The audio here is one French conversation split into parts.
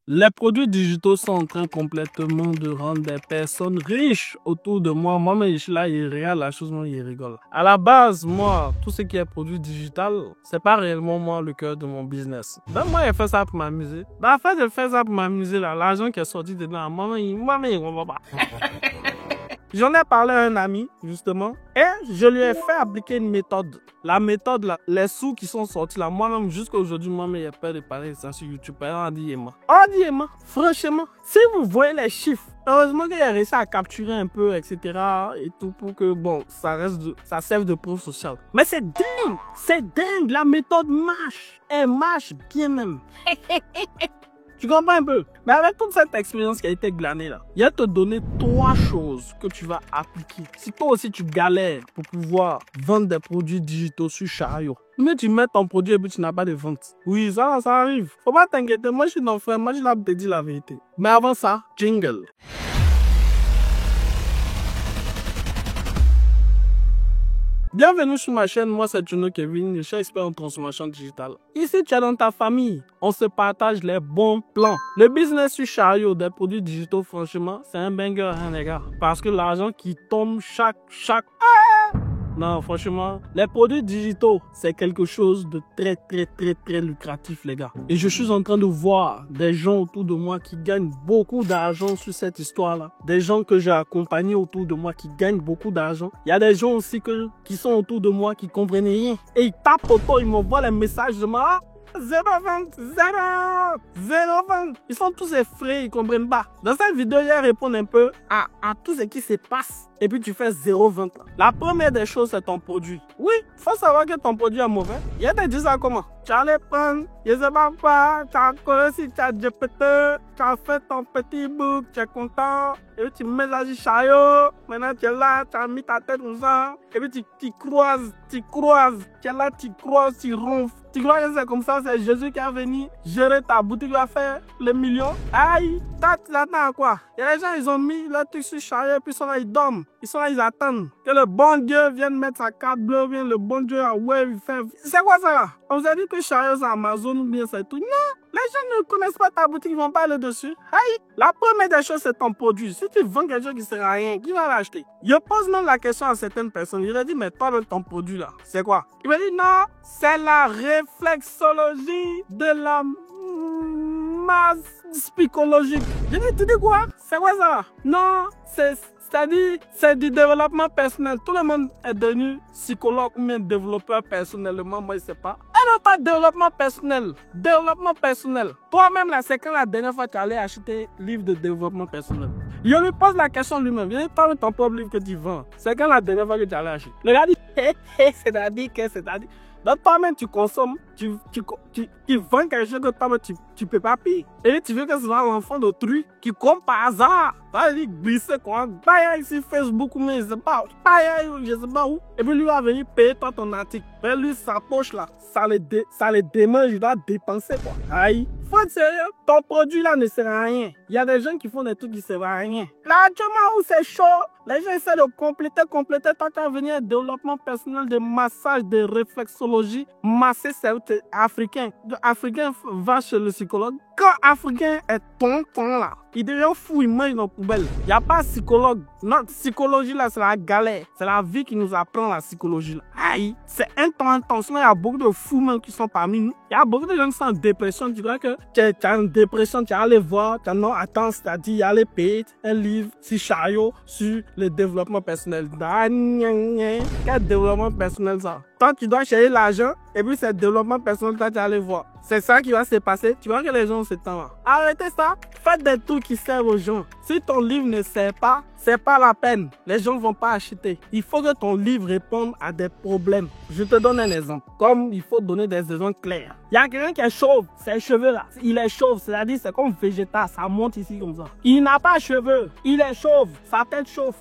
Les produits digitaux sont en train complètement de rendre des personnes riches autour de moi. Moi, je suis là, il regarde la chose, moi, il rigole. À la base, moi, tout ce qui est produit digital, c'est pas réellement moi le cœur de mon business. Donc, moi, je fais ça pour m'amuser. Dans le fait de faire ça pour m'amuser, là, l'argent qui est sorti dedans, moi, il ne va pas. J'en ai parlé à un ami, justement, et je lui ai fait appliquer une méthode. La méthode, là, les sous qui sont sortis là, moi-même, jusqu'à aujourd'hui, moi-même, j'ai peur de parler de ça sur YouTube. Honnêtement, franchement, si vous voyez les chiffres, heureusement qu'il a réussi à capturer un peu, etc. et tout, pour que, bon, ça serve de preuve sociale. Mais c'est dingue, la méthode marche. Elle marche bien même. Tu comprends un peu? Mais avec toute cette expérience qui a été glanée là, il va te donner 3 choses que tu vas appliquer. Si toi aussi tu galères pour pouvoir vendre des produits digitaux sur Chariot, mais tu mets ton produit et puis tu n'as pas de vente. Oui, ça arrive. Faut pas t'inquiéter, moi je suis ton frère, moi je vais te dire la vérité. Mais avant ça, jingle. Bienvenue sur ma chaîne, moi c'est Juno Kevin, je suis expert en transformation digitale. Ici tu es dans ta famille, on se partage les bons plans. Le business sur Chariot des produits digitaux, franchement, c'est un banger, hein, les gars. Parce que l'argent qui tombe chaque... Non, franchement, les produits digitaux, c'est quelque chose de très lucratif, les gars. Et je suis en train de voir des gens autour de moi qui gagnent beaucoup d'argent sur cette histoire-là. Des gens que j'ai accompagnés autour de moi qui gagnent beaucoup d'argent. Il y a des gens aussi qui sont autour de moi qui comprennent rien. Et ils tapent autour, ils m'envoient les messages de moi. 0,20, 0,20. Ils sont tous effrayés, ils comprennent pas. Dans cette vidéo, je réponds un peu à tout ce qui se passe. Et puis tu fais 0,20. La première des choses, c'est ton produit. Oui, il faut savoir que ton produit est mauvais. Il y a des gens ça comment? Tu allais prendre, je sais pas quoi, tu as collé si tu as GPT, tu as fait ton petit book, tu es content. Et puis tu mets là sur Chariot. Maintenant tu es là, tu as mis ta tête comme ça. Et puis tu croises. Tu es là, tu croises, tu ronfles. Tu crois que c'est comme ça, c'est Jésus qui est venu gérer ta boutique, va faire les millions. Aïe, tu l'attends à quoi? Il y a des gens, ils ont mis leur truc sur Chariot, puis ils sont là, ils dorment. Ils sont là, ils attendent que le bon Dieu vienne mettre sa carte bleue, vienne le bon Dieu à wave, il fait... C'est quoi ça là? On vous a dit que Chariot c'est Amazon ou bien c'est tout. Non, les gens ne connaissent pas ta boutique, ils vont pas aller dessus. Aïe, la première des choses, c'est ton produit. Si tu vends quelque chose qui ne sert à rien, qui va l'acheter? Je pose même la question à certaines personnes. Je leur dis, mais toi, ton produit là, c'est quoi? Ils me disent, non, c'est la réflexologie de la masse psychologique. Je dis, tu dis quoi? C'est quoi ça? Non, c'est-à-dire, c'est du développement personnel. Tout le monde est devenu psychologue ou bien développeur personnellement, moi je sais pas. Et non pas développement personnel. Développement personnel. Toi-même là, c'est quand la dernière fois tu allais acheter un livre de développement personnel? Je lui pose la question lui-même. Je dis, parle de ton propre livre que tu vends. C'est quand la dernière fois que tu allais acheter? Le gars dit, c'est-à-dire. Donc toi-même tu consommes, tu vends quelque chose que toi-même tu peux pas payer. Et tu veux que ce soit l'enfant d'autrui qui comme par hasard, va lui glisser quoi, bailler ici Facebook ou mais je sais pas, je sais pas où. Et puis lui va venir payer toi ton article. Mais lui sa poche là, ça les démange, il doit dépenser quoi. Aïe. Faut être sérieux, ton produit là ne sert à rien. Il y a des gens qui font des trucs qui servent à rien. Là, actuellement où c'est chaud, les gens essaient de compléter. Toi, tu as venu un développement personnel de massage, de réflexologie. Masser, c'est africain. Africain va chez le psychologue. Quand Africain est tonton là, il devient fou, il mange dans la poubelle. Il n'y a pas de psychologue. Notre psychologie là, c'est la galère. C'est la vie qui nous apprend la psychologie là. Aïe, c'est intense. Sinon, il y a beaucoup de fous même qui sont parmi nous. Il y a beaucoup de gens qui sont en dépression. Tu crois que tu as une dépression, tu vas aller voir, tu as non, attends, c'est-à-dire, il y a les payer un livre sur Chariot, sur le développement personnel. Quel développement personnel ça? Toi, tu dois chercher l'argent et puis c'est le développement personnel, toi, tu vas aller voir. C'est ça qui va se passer. Tu vois que les gens se tendent. Arrêtez ça. Faites des trucs qui servent aux gens. Si ton livre ne sert pas, c'est pas la peine. Les gens ne vont pas acheter. Il faut que ton livre réponde à des problèmes. Je te donne un exemple. Comme il faut donner des exemples clairs. Il y a quelqu'un qui est chauve. Ses cheveux là. Il est chauve. C'est-à-dire c'est comme végétal. Ça monte ici comme ça. Il n'a pas de cheveux. Il est chauve. Sa tête chauffe.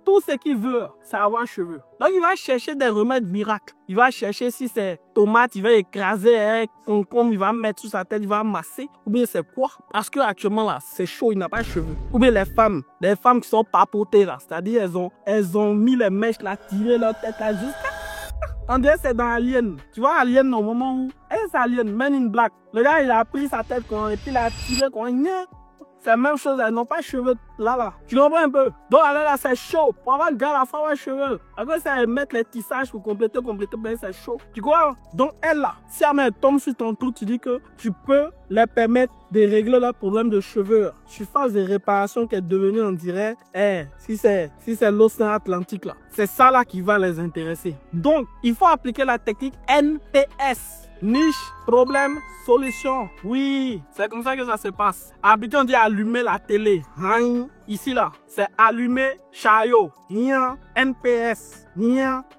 Tout ce qu'il veut, c'est avoir cheveux. Donc, il va chercher des remèdes miracles. Il va chercher si c'est tomate, il va écraser un concombre, il va mettre sur sa tête, il va masser. Ou bien c'est quoi? Parce que actuellement là, c'est chaud, il n'a pas de cheveux. Ou bien les femmes qui sont papotées là. C'est-à-dire, elles ont mis les mèches là, tiré leur tête là jusqu'à... On dirait que c'est dans Alien. Tu vois Alien au moment où... c'est Alien, Men in Black. Le gars, il a pris sa tête et puis il a tiré c'est la même chose, elles n'ont pas de cheveux là. Tu comprends un peu? Donc là, c'est chaud. Pour avoir le gars, la femme a cheveux. Après, ça, elle met les tissages pour compléter, ben c'est chaud. Tu vois? Donc elle là, si elle tombe sur ton truc, tu dis que tu peux leur permettre de régler leurs problèmes de cheveux. Tu fasses des réparations qui est devenue, on dirait, si c'est l'océan Atlantique là. C'est ça là qui va les intéresser. Donc, il faut appliquer la technique NPS. Niche, problème, solution. Oui, c'est comme ça que ça se passe. Habitude, on dit allumer la télé. Ici, là, c'est allumer chariot. NPS.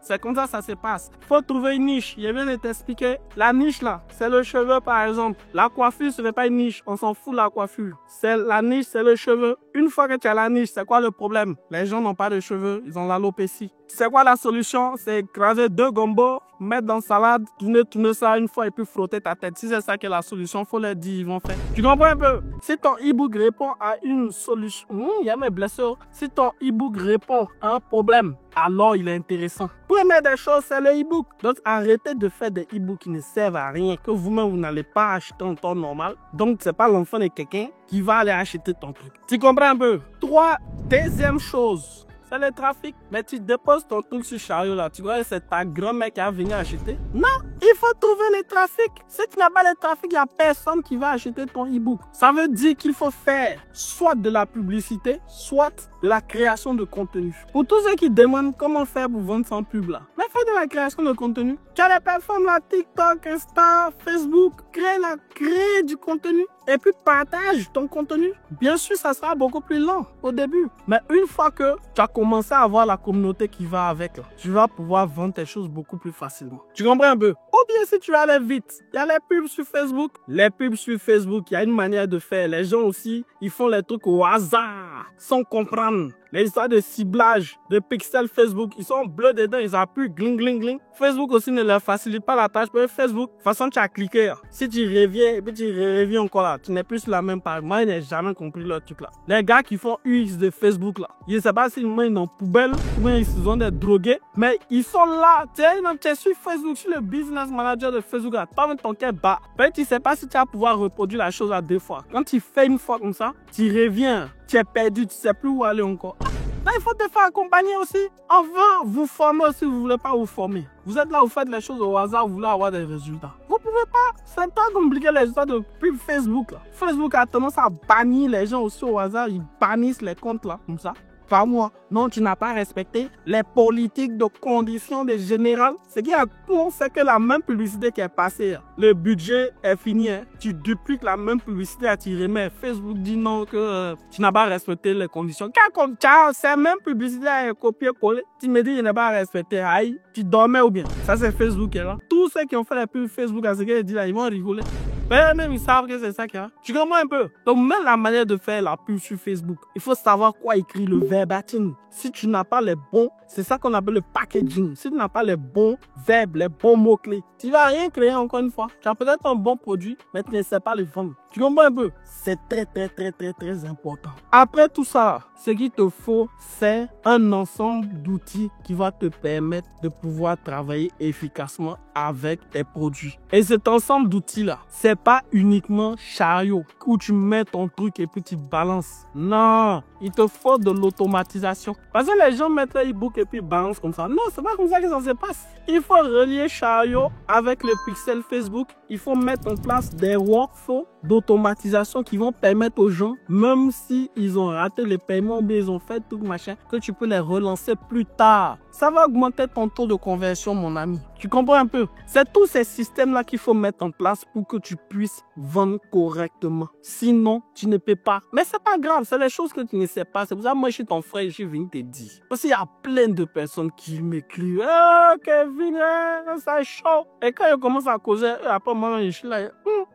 C'est comme ça se passe. Faut trouver une niche. Je viens de t'expliquer. La niche, là, c'est le cheveu, par exemple. La coiffure, ce n'est pas une niche. On s'en fout de la coiffure. La niche, c'est le cheveu. Une fois que tu as la niche, c'est quoi le problème? Les gens n'ont pas de cheveux. Ils ont l'alopécie. C'est quoi la solution? C'est écraser 2 gombos, mettre dans la salade, tourner ça une fois et puis frotter ta tête. Si c'est ça qui est la solution, faut leur dire, ils vont faire. Tu comprends un peu? Si ton e-book répond à une solution, il y a mes blessures. Si ton e-book répond à un problème, alors il est intéressant. Première des choses, c'est le e-book. Donc arrêtez de faire des e-books qui ne servent à rien, que vous-même vous n'allez pas acheter en temps normal. Donc c'est pas l'enfant de quelqu'un qui va aller acheter ton truc. Tu comprends un peu? Deuxième chose, c'est le trafic. Mais tu déposes ton truc sur chariot là. Tu vois, c'est ta grand-mère qui va venir acheter. Non, il faut trouver le trafic. Si tu n'as pas le trafic, il n'y a personne qui va acheter ton e-book. Ça veut dire qu'il faut faire soit de la publicité, soit de la création de contenu. Pour tous ceux qui demandent comment faire pour vendre sans pub là, mais fais de la création de contenu. Tu as les plateformes là, TikTok, Insta, Facebook, crée du contenu et puis partage ton contenu. Bien sûr, ça sera beaucoup plus lent au début. Mais une fois que tu as commencé à avoir la communauté qui va avec, là, tu vas pouvoir vendre tes choses beaucoup plus facilement. Tu comprends un peu? Ou bien si tu vas aller vite, il y a les pubs sur Facebook. Les pubs sur Facebook, il y a une manière de faire. Les gens aussi, ils font les trucs au hasard, sans comprendre. Les histoires de ciblage, de pixels Facebook, ils sont bleus dedans, ils appuient, gling. Facebook aussi ne leur facilite pas la tâche. Parce que Facebook, de toute façon, tu as cliqué. Si tu reviens, et puis tu reviens encore là, tu n'es plus sur la même page. Moi, je n'ai jamais compris leur truc là. Les gars qui font UX de Facebook là, je ne sais pas s'ils mettent dans poubelle, ou bien ils ont des drogués, mais ils sont là. Tu es sur Facebook, sur le business manager de Facebook là, toi-même ton cœur bat. Peut-être tu ne sais pas si tu vas pouvoir reproduire la chose à 2 fois. Quand tu fais une fois comme ça, tu reviens. Tu es perdu, tu ne sais plus où aller encore. Là, il faut te faire accompagner aussi. Enfin, vous former si vous ne voulez pas vous former. Vous êtes là, vous faites les choses au hasard, vous voulez avoir des résultats. Vous ne pouvez pas. C'est pas compliqué les histoires de pub Facebook. Là. Facebook a tendance à bannir les gens aussi au hasard. Ils bannissent les comptes là, comme ça. Pas moi. Non, tu n'as pas respecté les politiques de conditions de général. Ce qui est con, c'est que la même publicité qui est passée, le budget est fini. Tu dupliques la même publicité, tu remets. Facebook dit non, que tu n'as pas respecté les conditions. Car c'est la même publicité à copier-coller. Tu me dis, je n'ai pas respecté. Aïe, tu dormais ou bien. Ça, c'est Facebook qui est là. Tous ceux qui ont fait la pub Facebook à ce qu'il dit là, ils vont rigoler. Mais même ils savent que c'est ça qu'il y a. Tu comprends un peu? Donc même la manière de faire la pub sur Facebook, il faut savoir quoi écrire le verbatim. Si tu n'as pas les bons, c'est ça qu'on appelle le packaging. Si tu n'as pas les bons verbes, les bons mots-clés, tu ne vas rien créer encore une fois. Tu as peut-être un bon produit, mais tu ne sais pas le vendre. Tu comprends un peu? C'est très important. Après tout ça, ce qu'il te faut, c'est un ensemble d'outils qui va te permettre de pouvoir travailler efficacement avec tes produits. Et cet ensemble d'outils-là, c'est pas uniquement chariot où tu mets ton truc et puis tu balances. Non, il te faut de l'automatisation. Parce que les gens mettent le e-book et puis balancent comme ça. Non, c'est pas comme ça que ça se passe. Il faut relier chariot avec le pixel Facebook. Il faut mettre en place des workflows d'automatisation qui vont permettre aux gens, même si ils ont raté le paiement ou bien ils ont fait tout machin, que tu peux les relancer plus tard. Ça va augmenter ton taux de conversion, mon ami. Tu comprends un peu? C'est tous ces systèmes-là qu'il faut mettre en place pour que tu puisses vendre correctement. Sinon, tu ne peux pas. Mais c'est pas grave, c'est les choses que tu ne sais pas. C'est pour ça que moi, je suis ton frère, je suis venu te dire. Parce qu'il y a plein de personnes qui m'écrivent « Oh, Kevin, ça est chaud !» Et quand ils commencent à causer, après moi, je suis là,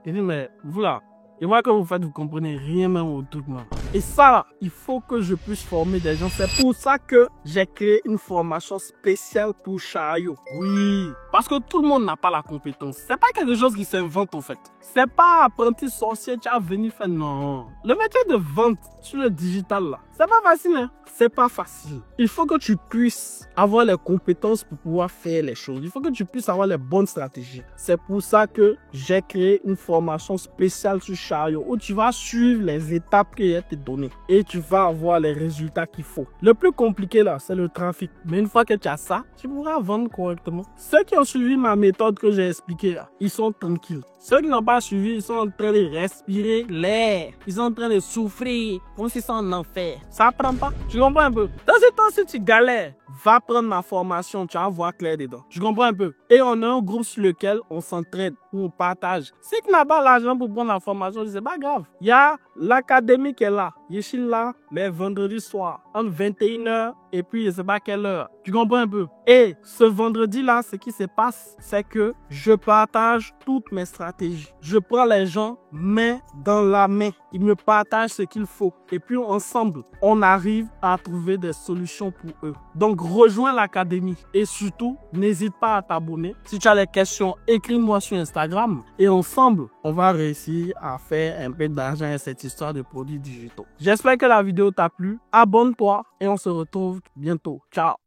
je dis « Mais vous là, Je vois que vous faites, vous comprenez rien même au truc là. Et ça là, il faut que je puisse former des gens. C'est pour ça que j'ai créé une formation spéciale pour Chariot. Oui, parce que tout le monde n'a pas la compétence. C'est pas quelque chose qui s'invente en fait. C'est pas apprenti sorcier, tu as venu faire non. Le métier de vente sur le digital là, c'est pas facile hein. C'est pas facile. Il faut que tu puisses avoir les compétences pour pouvoir faire les choses. Il faut que tu puisses avoir les bonnes stratégies. C'est pour ça que j'ai créé une formation spéciale sur Chariot où tu vas suivre les étapes que j'ai te données et tu vas avoir les résultats qu'il faut. Le plus compliqué là, c'est le trafic. Mais une fois que tu as ça, tu pourras vendre correctement. Ceux qui ont suivi ma méthode que j'ai expliquée là, ils sont tranquilles. Ceux qui n'ont pas suivi, ils sont en train de respirer l'air. Ils sont en train de souffrir comme s'ils sont en enfer. Ça prend pas. Tu comprends un peu? Dans ce temps, si tu galères, va prendre ma formation, tu vas voir clair dedans. Tu comprends un peu? Et on a un groupe sur lequel on s'entraide, on partage. Si tu n'as pas l'argent pour prendre la formation, c'est pas grave. Il y a l'académie qui est là. Je suis là les vendredis soirs, entre 21h et puis je sais pas quelle heure. Tu comprends un peu? Et ce vendredi-là, ce qui se passe, c'est que je partage toutes mes stratégies. Je prends les gens main dans la main. Ils me partagent ce qu'il faut. Et puis ensemble, on arrive à trouver des solutions pour eux. Donc rejoins l'académie. Et surtout, n'hésite pas à t'abonner. Si tu as des questions, écris-moi sur Instagram. Et ensemble, on va réussir à faire un peu d'argent avec cette histoire de produits digitaux. J'espère que la vidéo t'a plu. Abonne-toi et on se retrouve bientôt. Ciao!